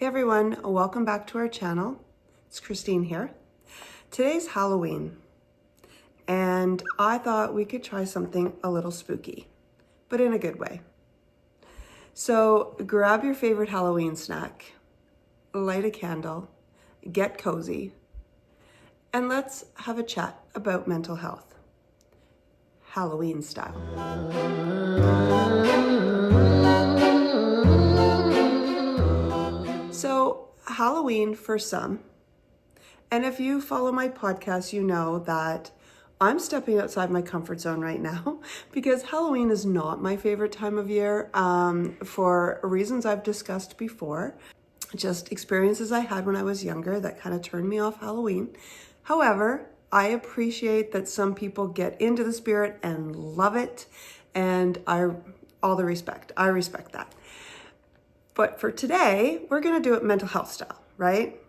Hey everyone, welcome back to our channel. It's Christine here. Today's Halloween, and I thought we could try something a little spooky, but in a good way. So grab your favorite Halloween snack, light a candle, get cozy, and let's have a chat about mental health, Halloween style. So Halloween for some, and if you follow my podcast, you know that I'm stepping outside my comfort zone right now because Halloween is not my favorite time of year for reasons I've discussed before. Just experiences I had when I was younger that kind of turned me off Halloween. However, I appreciate that some people get into the spirit and love it, and I respect that. But for today, we're going to do it mental health style, right?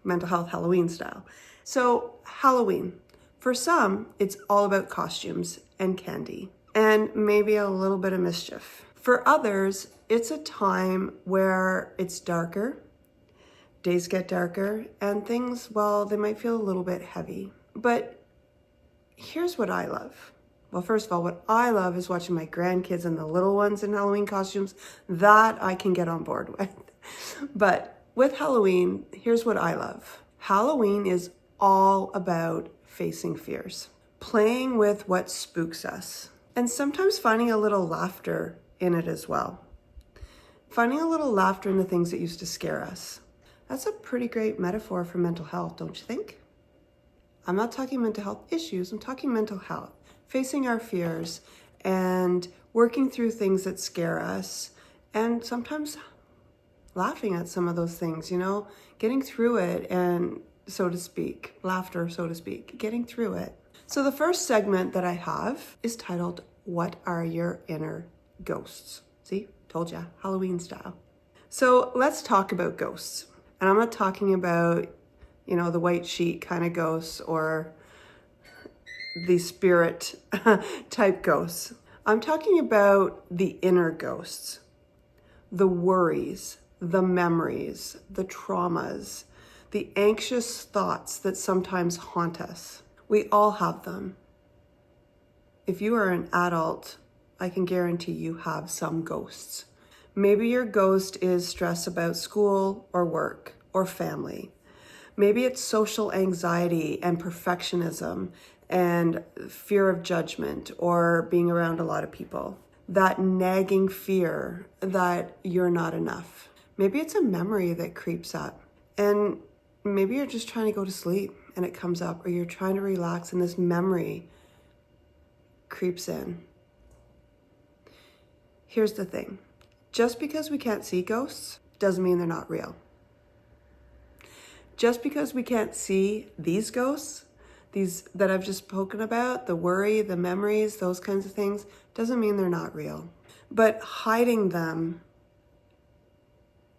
Mental health Halloween style. So Halloween, for some, it's all about costumes and candy and maybe a little bit of mischief. For others, it's a time where it's darker, days get darker, and things, well, they might feel a little bit heavy. But here's what I love. Well, first of all, what I love is watching my grandkids and the little ones in Halloween costumes. That I can get on board with. But with Halloween, here's what I love. Halloween is all about facing fears, playing with what spooks us, and sometimes finding a little laughter in it as well. Finding a little laughter in the things that used to scare us. That's a pretty great metaphor for mental health, don't you think? I'm not talking mental health issues, I'm talking mental health. Facing our fears and working through things that scare us, and sometimes laughing at some of those things, getting through it, and so to speak, laughter, so to speak, getting through it. So the first segment that I have is titled, What Are Your Inner Ghosts? See, told ya, Halloween style. So let's talk about ghosts. And I'm not talking about, the white sheet kind of ghosts or the spirit type ghosts. I'm talking about the inner ghosts, the worries, the memories, the traumas, the anxious thoughts that sometimes haunt us. We all have them. If you are an adult, I can guarantee you have some ghosts. Maybe your ghost is stress about school or work or family. Maybe it's social anxiety and perfectionism and fear of judgment or being around a lot of people. That nagging fear that you're not enough. Maybe it's a memory that creeps up, and maybe you're just trying to go to sleep and it comes up, or you're trying to relax and this memory creeps in. Here's the thing. Just because we can't see ghosts doesn't mean they're not real. Just because we can't see these ghosts, these that I've just spoken about, the worry, the memories, those kinds of things, doesn't mean they're not real. But hiding them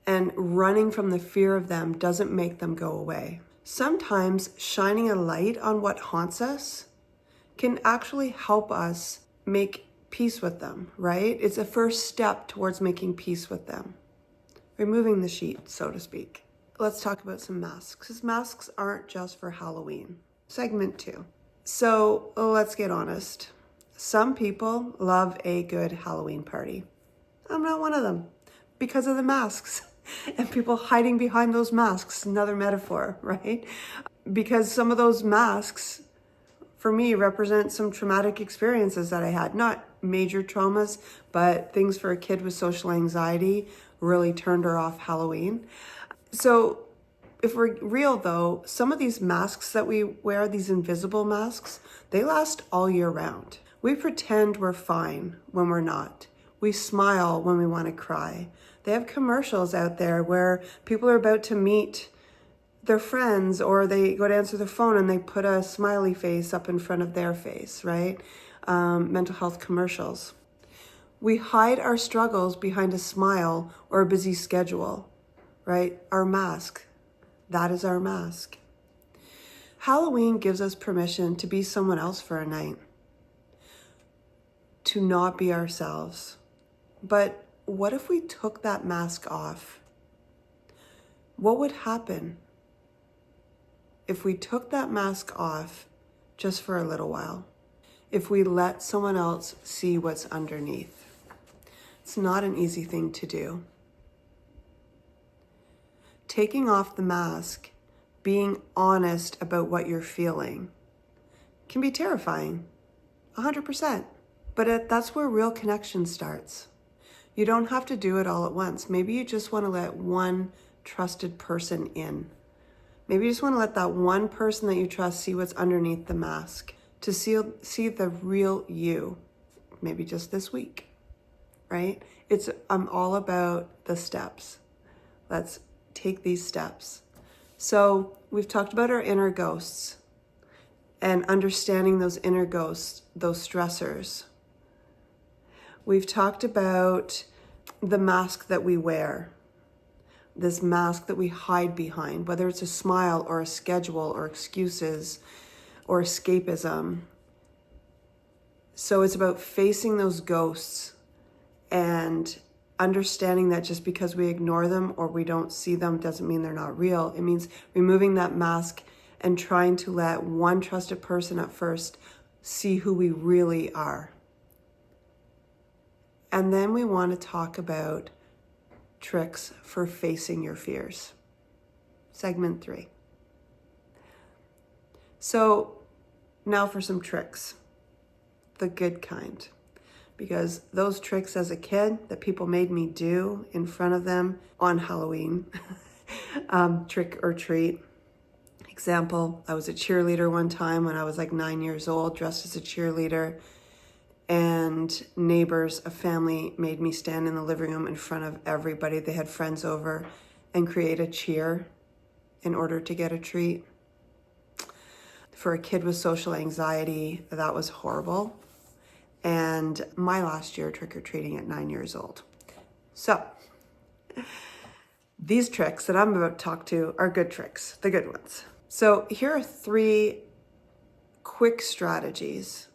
and running from the fear of them doesn't make them go away. Sometimes shining a light on what haunts us can actually help us make peace with them, right? It's a first step towards making peace with them. Removing the sheet, so to speak. Let's talk about some masks, because masks aren't just for Halloween. Segment 2. So let's get honest. Some people love a good Halloween party. I'm not one of them because of the masks and people hiding behind those masks. Another metaphor, right? Because some of those masks, for me, represent some traumatic experiences that I had. Not major traumas, but things for a kid with social anxiety really turned her off Halloween. So if we're real though, some of these masks that we wear, these invisible masks, they last all year round. We pretend we're fine when we're not. We smile when we want to cry. They have commercials out there where people are about to meet their friends, or they go to answer the phone and they put a smiley face up in front of their face, right? Mental health commercials. We hide our struggles behind a smile or a busy schedule, right? Our mask. That is our mask. Halloween gives us permission to be someone else for a night, to not be ourselves. But what if we took that mask off? What would happen if we took that mask off just for a little while? If we let someone else see what's underneath? It's not an easy thing to do. Taking off the mask, being honest about what you're feeling, can be terrifying, 100%. But that's where real connection starts. You don't have to do it all at once. Maybe you just want to let one trusted person in. Maybe you just want to let that one person that you trust see what's underneath the mask, to see the real you, maybe just this week, right? I'm all about the steps. Let's take these steps. So we've talked about our inner ghosts and understanding those inner ghosts, those stressors. We've talked about the mask that we wear, this mask that we hide behind, whether it's a smile or a schedule or excuses or escapism. So it's about facing those ghosts and understanding that just because we ignore them or we don't see them doesn't mean they're not real. It means removing that mask and trying to let one trusted person at first see who we really are. And then we want to talk about tricks for facing your fears. Segment 3. So now for some tricks, the good kind. Because those tricks as a kid that people made me do in front of them on Halloween, trick or treat. Example, I was a cheerleader one time when I was like 9 years old, dressed as a cheerleader, and neighbors, a family, made me stand in the living room in front of everybody. They had friends over and create a cheer in order to get a treat. For a kid with social anxiety, that was horrible. And my last year trick-or-treating at 9 years old. So these tricks that I'm about to talk to are good tricks, the good ones. So here are 3 quick strategies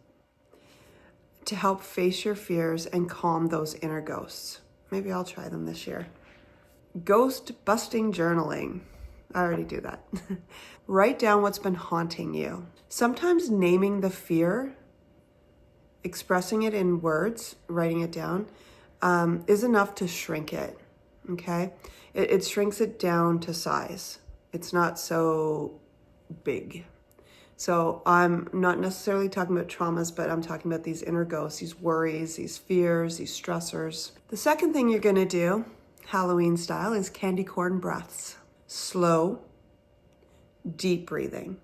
to help face your fears and calm those inner ghosts. Maybe I'll try them this year. Ghost busting journaling. I already do that. Write down what's been haunting you. Sometimes naming the fear, expressing it in words, writing it down, is enough to shrink it, okay? It shrinks it down to size. It's not so big. So I'm not necessarily talking about traumas, but I'm talking about these inner ghosts, these worries, these fears, these stressors. The second thing you're gonna do, Halloween style, is candy corn breaths. Slow, deep breathing.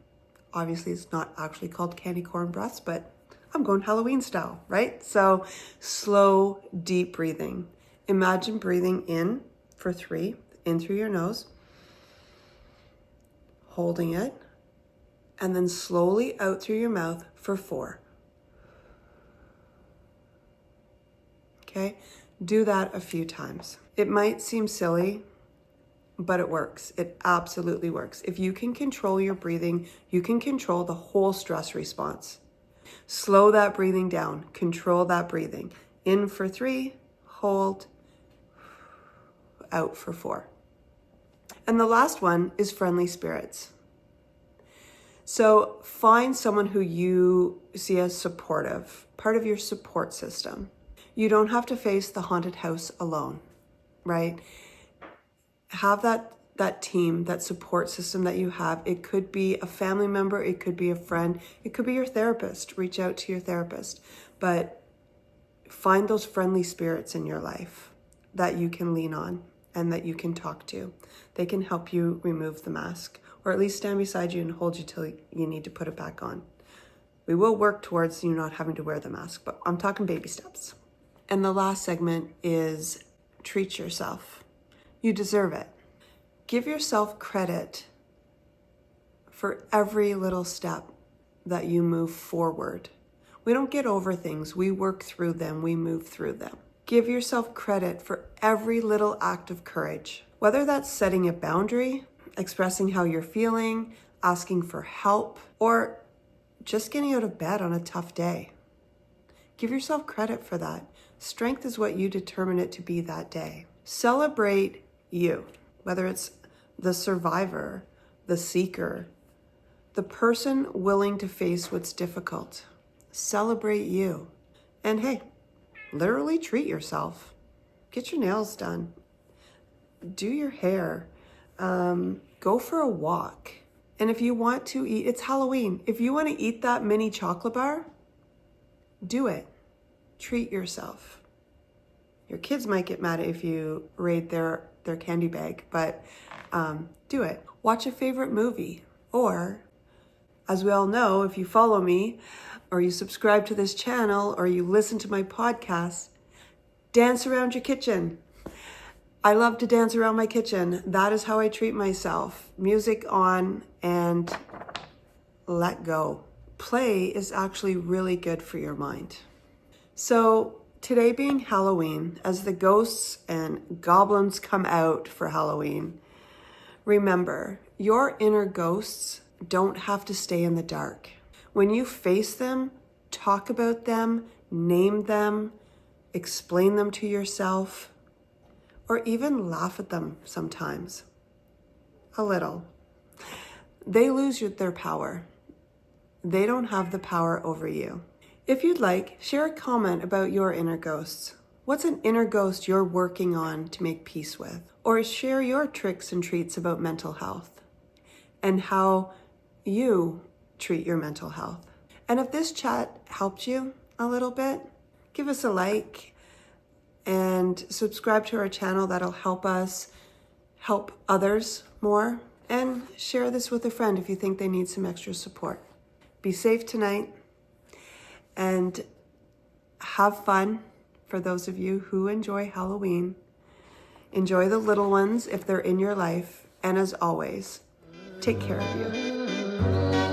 Obviously it's not actually called candy corn breaths, but I'm going Halloween style, right? So slow, deep breathing. Imagine breathing in for 3, in through your nose, holding it, and then slowly out through your mouth for 4. Okay? Do that a few times. It might seem silly, but it works. It absolutely works. If you can control your breathing, you can control the whole stress response. Slow that breathing down. Control that breathing. In for 3, hold, out for 4. And the last one is friendly spirits. So find someone who you see as supportive, part of your support system. You don't have to face the haunted house alone, right? Have that team, that support system that you have. It could be a family member, it could be a friend, it could be your therapist. Reach out to your therapist. But find those friendly spirits in your life that you can lean on and that you can talk to. They can help you remove the mask, or at least stand beside you and hold you till you need to put it back on. We will work towards you not having to wear the mask, but I'm talking baby steps. And the last segment is treat yourself. You deserve it. Give yourself credit for every little step that you move forward. We don't get over things. We work through them. We move through them. Give yourself credit for every little act of courage, whether that's setting a boundary, expressing how you're feeling, asking for help, or just getting out of bed on a tough day. Give yourself credit for that. Strength is what you determine it to be that day. Celebrate you, whether it's the survivor, the seeker, the person willing to face what's difficult. Celebrate you. And hey, literally treat yourself. Get your nails done. Do your hair. Go for a walk. And if you want to eat, it's Halloween. If you want to eat that mini chocolate bar, do it. Treat yourself. Your kids might get mad if you raid their candy bag, but do it. Watch a favorite movie. Or, as we all know, if you follow me, or you subscribe to this channel, or you listen to my podcast, dance around your kitchen. I love to dance around my kitchen. That is how I treat myself. Music on and let go. Play is actually really good for your mind. So today being Halloween, as the ghosts and goblins come out for Halloween, remember, your inner ghosts don't have to stay in the dark. When you face them, talk about them, name them, explain them to yourself, or even laugh at them sometimes. A little. They lose their power. They don't have the power over you. If you'd like, share a comment about your inner ghosts. What's an inner ghost you're working on to make peace with? Or share your tricks and treats about mental health and how you treat your mental health. And if this chat helped you a little bit, give us a like and subscribe to our channel. That'll help us help others more. And share this with a friend if you think they need some extra support. Be safe tonight and have fun for those of you who enjoy Halloween. Enjoy the little ones if they're in your life. And as always, take care of you.